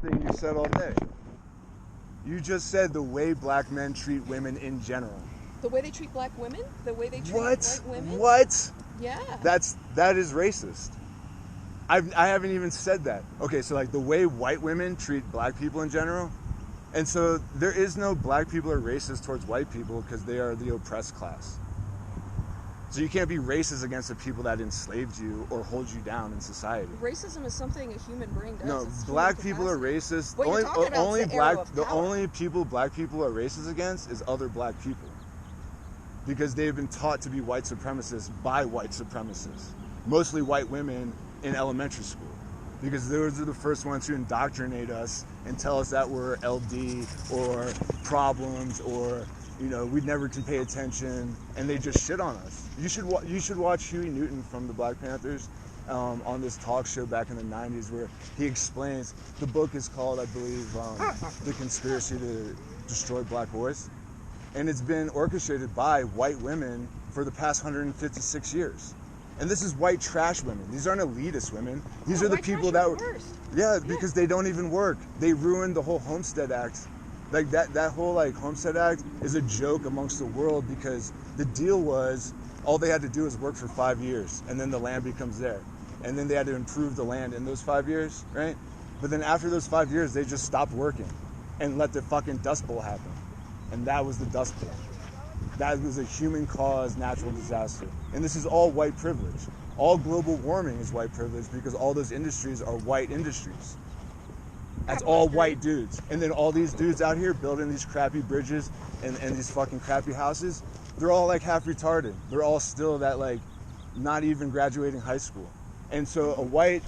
thing you said all day. You just said the way black men treat women in general. The way they treat black women? The way they treat white women? What? Yeah. That is racist. I haven't even said that. Okay, so like the way white women treat black people in general, and so there is no black people are racist towards white people because they are the oppressed class. So you can't be racist against the people that enslaved you or hold you down in society. Racism is something a human brain does. No, black people are racist. What you're talking about is the only people black people are racist against is other black people. Because they've been taught to be white supremacists by white supremacists. Mostly white women in elementary school. Because those are the first ones who indoctrinate us and tell us that we're LD or problems or, you know, we never can pay attention, and they just shit on us. You should watch Huey Newton from the Black Panthers on this talk show back in the 90s where he explains, the book is called, I believe, The Conspiracy to Destroy Black Boys. And it's been orchestrated by white women for the past 156 years. And this is white trash women. These aren't elitist women. These are the people that were... Yeah, because they don't even work. They ruined the whole Homestead Act. Like that whole like Homestead Act is a joke amongst the world because the deal was all they had to do is work for 5 years and then the land becomes there. And then they had to improve the land in those 5 years, right? But then after those 5 years, they just stopped working and let the fucking Dust Bowl happen. And that was the Dust Bowl. That was a human-caused natural disaster. And this is all white privilege. All global warming is white privilege because all those industries are white industries. That's all white dudes. And then all these dudes out here building these crappy bridges and these fucking crappy houses, they're all like half retarded. They're all still that like not even graduating high school. And so a white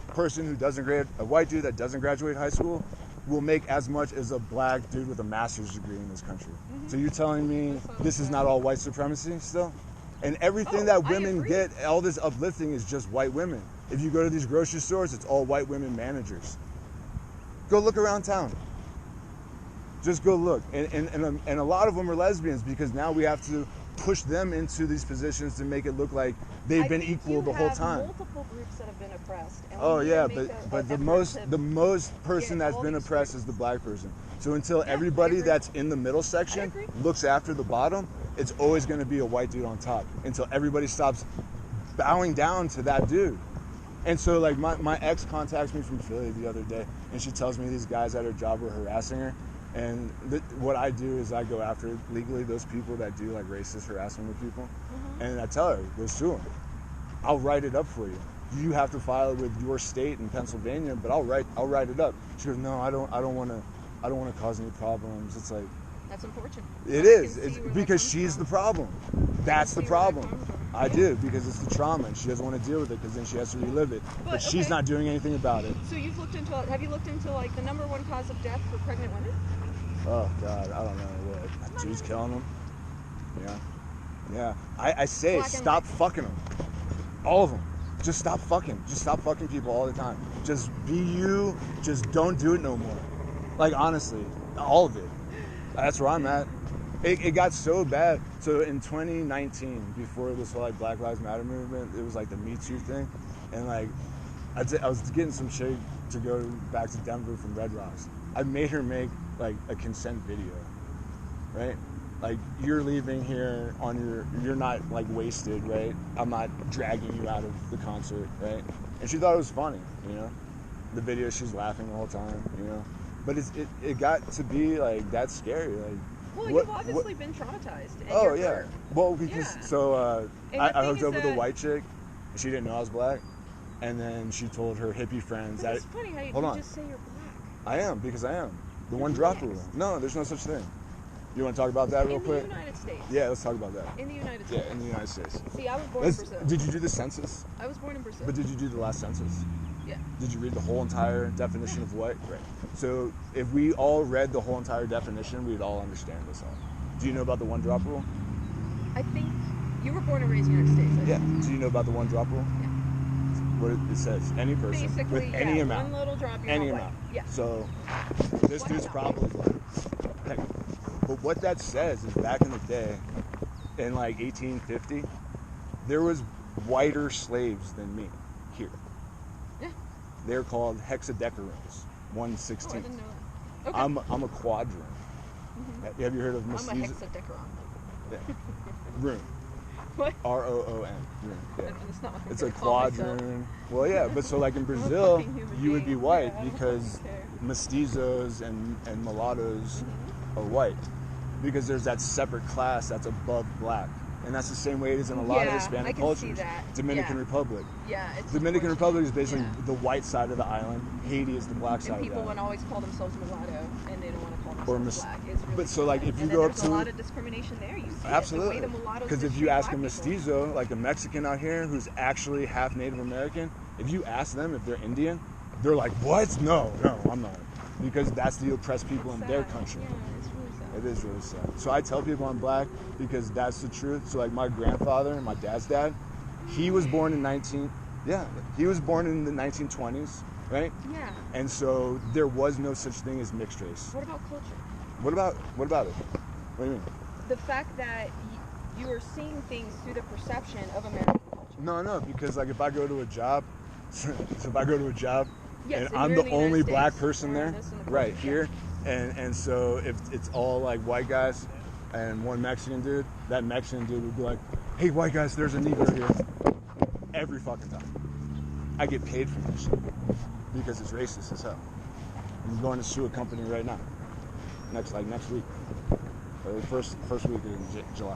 person who doesn't a white dude that doesn't graduate high school will make as much as a black dude with a master's degree in this country. So you're telling me this is not all white supremacy still? And everything that women get, all this uplifting is just white women. If you go to these grocery stores, it's all white women managers. Go look around town. Just go look. And a lot of them are lesbians because now we have to push them into these positions to make it look like they've been equal the whole time. Multiple groups that have been oppressed. And oh yeah, but the most person that's been oppressed is the black person. So until everybody that's in the middle section looks after the bottom, it's always going to be a white dude on top until everybody stops bowing down to that dude. And so like my ex contacts me from Philly the other day and she tells me these guys at her job were harassing her. And what I do is I go after legally those people that do like racist harassment with people. And I tell her, go sue them. I'll write it up for you. You have to file it with your state in Pennsylvania, but I'll write it up. She goes, no, I don't want to cause any problems. It's like, that's unfortunate. It is. It's because she's the problem. That's the problem. I do, because it's the trauma and she doesn't want to deal with it because then she has to relive it. But she's not doing anything about it. So have you looked into like the number one cause of death for pregnant women? Oh God, I don't know what. Dudes killing them. Yeah. I say stop fucking them. All of them. Just stop fucking. Just stop fucking people all the time. Just be you. Just don't do it no more. Like honestly, all of it. That's where I'm at. It got so bad. So in 2019, before this whole like Black Lives Matter movement, it was like the Me Too thing, and like I was getting some shit to go back to Denver from Red Rocks. I made her make like a consent video, right? Like you're leaving here on you're not like wasted, right? I'm not dragging you out of the concert, right? And she thought it was funny, you know. The video, she's laughing the whole time, you know. But it got to be like that scary, like. Well, you've obviously been traumatized. Oh yeah. Well, because I hooked up with a white chick. She didn't know I was black, and then she told her hippie friends that. It's funny how you just say you're black. I am because I am. The one drop rule. No, there's no such thing. You want to talk about that real quick? In the United States. Yeah, let's talk about that. In the United States. Yeah, in the United States. See, I was born in Brazil. Did you do the census? I was born in Brazil. But did you do the last census? Yeah. Did you read the whole entire definition of what? Right. So if we all read the whole entire definition, we'd all understand this all. Do you know about the one drop rule? I think you were born and raised in the United States. Yeah. Do you know about the one drop rule? Yeah. What it says, any person basically, with any amount. One little drop, you're any not amount. white. Yeah. So this dude's probably black. Heck, but what that says is back in the day, in like 1850, there was whiter slaves than me here. Yeah. They're called hexadecaries. Oh, I 1/16. didn't know that. Okay. I'm a quadrant. Have you heard of I'm a mestizo? hexadecaron. Yeah. Rune. What? ROON. Rune. Yeah. That's not what I'm It's a gonna call myself. quadrant. Well, yeah, but so like in I'm a Brazil, fucking human you would be being. white Yeah, I don't because fucking care. mestizos and mulattoes are white. Because there's that separate class that's above black. And that's the same way it is in a lot of Yeah, Hispanic I can cultures. see that. Dominican Yeah. Republic. Yeah, it's Dominican Republic is basically yeah. the white side of the island. Haiti is the black side And of the people would island. always call themselves mulatto, and they don't want to call Or themselves black. It's really but so like sad. if you and go then up there's a to lot of discrimination there. You see absolutely, it, the way the mulattoes because if you mistreat ask a black people. mestizo, like a Mexican out here who's actually half Native American, if you ask them if they're Indian, they're like, what? No, I'm not, because that's the oppressed people in their Sad. country. Yeah, it's really sad. It is really sad. So I tell people I'm black because that's the truth. So like my grandfather, my dad's dad, he was born in he was born in the 1920s, right? Yeah. And so there was no such thing as mixed race. What about culture? What about it? What do you mean? The fact that you are seeing things through the perception of American culture. No, because like if I go to a job, Yes, and and I'm you're the in the only United black States. person We're in there, this in the right culture. here, and so if it's all like white guys and one Mexican dude, that Mexican dude would be like, hey white guys, there's a Negro here. Every fucking time. I get paid for this shit because it's racist as hell. I'm going to sue a company right now. Next week. The first week in July.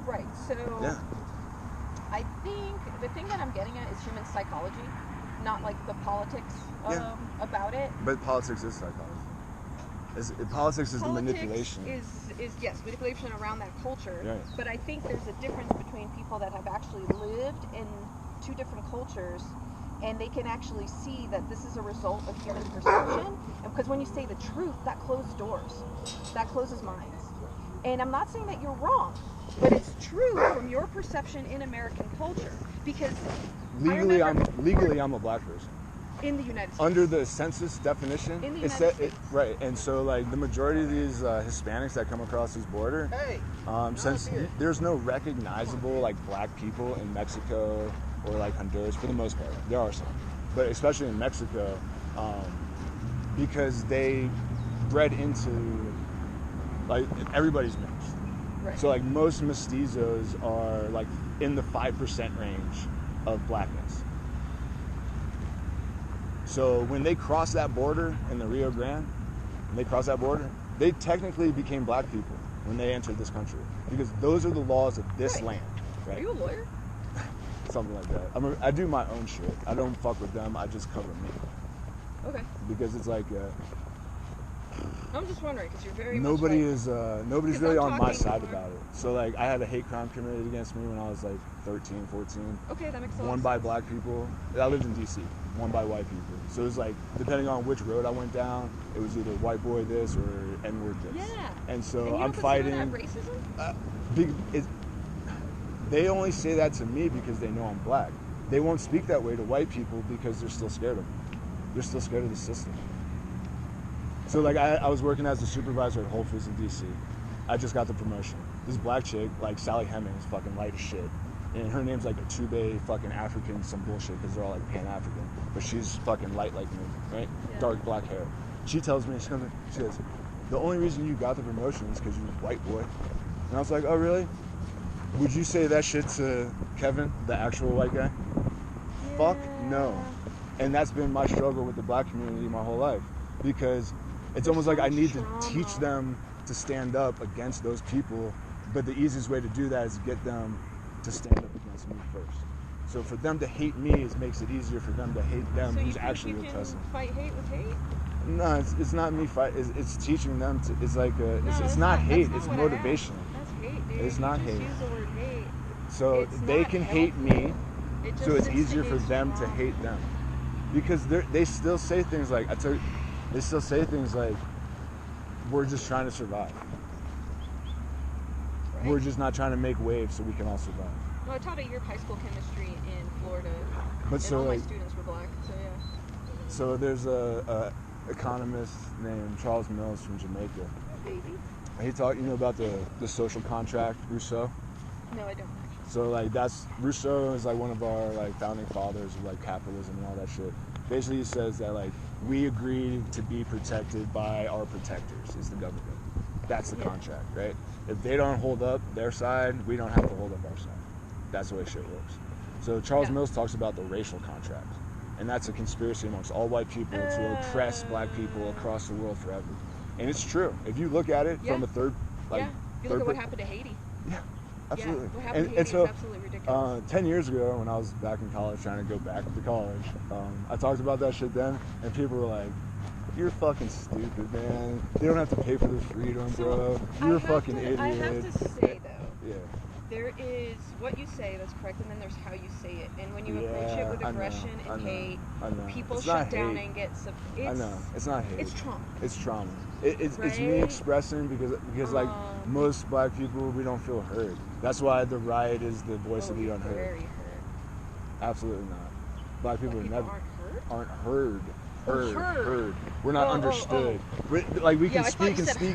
Right. So Yeah. I think the thing that I'm getting at is human psychology, not like the politics Yeah. about it. But politics is psychology. Politics is the Politics manipulation. is yes, manipulation around that culture. Right. But I think there's a difference between people that have actually lived in two different cultures, and they can actually see that this is a result of human perception. And because when you say the truth, that closes doors, that closes minds. And I'm not saying that you're wrong, but it's true from your perception in American culture. Because Legally, I remember I'm a black person. in the United States. Under the census definition, In the it United said States. right, and so like the majority of these Hispanics that come across this border, since there's no recognizable like black people in Mexico or like Honduras for the most part, there are some, but especially in Mexico, because they bred into like everybody's mixed. Right. So like most mestizos are like in the 5% range of blackness. So when they cross that border in the Rio Grande, they technically became black people when they entered this country because those are the laws of this Right. land. Right? Are you a lawyer? Something like that. I do my own shit. I don't fuck with them. I just cover me Okay. because it's like I'm just wondering because you're very nobody's much like, nobody's 'cause really I'm on my talking side more- about it. So like I had a hate crime committed against me when I was like 13, 14. okay, that makes sense. One by black people. I lived in DC. One by white people. So it was like depending on which road I went down, it was either white boy this or N-word this. Yeah. And so And you I'm don't consider fighting. that racism? They only say that to me because they know I'm black. They won't speak that way to white people because they're still scared of me. They're still scared of the system. So like I was working as a supervisor at Whole Foods in DC. I just got the promotion. This black chick, like Sally Hemings, fucking light as shit. And her name's like a Tube fucking African, some bullshit, because they're all like Pan-African. But she's fucking light like me, right? Yeah. Dark black hair. She tells me, she goes, the only reason you got the promotion is because you're a white boy. And I was like, oh really? Would you say that shit to Kevin, the actual white guy? Fuck no. And that's been my struggle with the black community my whole life. Because it's almost like I need to teach them to stand up against those people. But the easiest way to do that is get them to stand up against me first. So for them to hate me, it makes it easier for them to hate them, So who's you actually think you oppressing. can fight hate with hate? No, it's not me fight. It's teaching them to. It's like No, it's that's not hate. that's It's not what I asked. motivation. That's hate, dude. It's not You just hate. use the word hate. So It's they not can hate helpful. me. It just So it's easier for instigates them to wrong. hate them, because they still say things like they still say things like, we're just trying to survive. Right. We're just not trying to make waves so we can all survive. No, I taught a year of high school chemistry in Florida, But and so all my like, students were black. So yeah. so there's a economist named Charles Mills from Jamaica. Baby. He talked, about the social contract, Rousseau. No, I don't actually. So like Rousseau is like one of our like founding fathers of like capitalism and all that shit. Basically he says that like we agree to be protected by our protectors, is the government. That's the contract, right? If they don't hold up their side, we don't have to hold up our side. That's the way shit works. So Charles Mills talks about the racial contract, and that's a conspiracy amongst all white people to oppress black people across the world forever. And it's true. If you look at it from a third, like, if you look at what happened to Haiti. Yeah, absolutely. What happened to Haiti is absolutely ridiculous. 10 years ago, when I was back in college, trying to go back to college, I talked about that shit then, and people were like, "You're fucking stupid, man. They don't have to pay for their freedom, bro. You're a fucking idiot." I have to say, though, yeah. There is what you say that's correct, and then there's how you say it. And when you approach it with aggression and hate, people shut down and get I know. It's not hate. It's trauma. It's trauma. It's me expressing because like most black people, we don't feel heard. That's why the riot is the voice of the unheard. Very heard. Absolutely not. Black people aren't heard. Heard. We're not understood. Like we can speak and speak.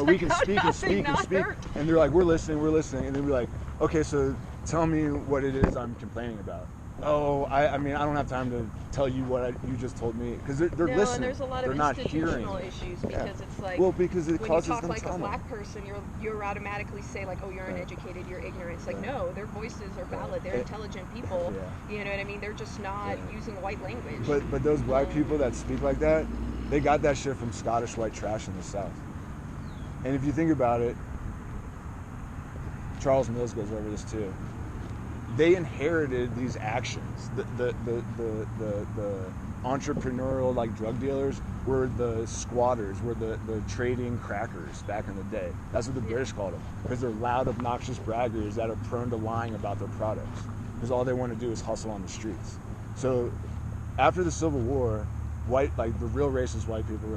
We can speak and speak and speak. And they're like, we're listening, and then we're like, okay, so tell me what it is I'm complaining about. Oh, I mean, I don't have time to tell you what you just told me, because they're listening. And there's a lot of institutional issues because it's like, because it when causes you talk them like trauma. a black person, you're automatically say like, oh, you're uneducated, you're ignorant. It's like, no, their voices are valid. They're intelligent people. You know what I mean? They're just not using white language. But those black people that speak like that, they got that shit from Scottish white trash in the South. And if you think about it, Charles Mills goes over this too. They inherited these actions. The entrepreneurial, like, drug dealers were the squatters, were the trading crackers back in the day. That's what the British called them, because they're loud, obnoxious braggers that are prone to lying about their products, because all they want to do is hustle on the streets. So after the Civil War, the real racist white people were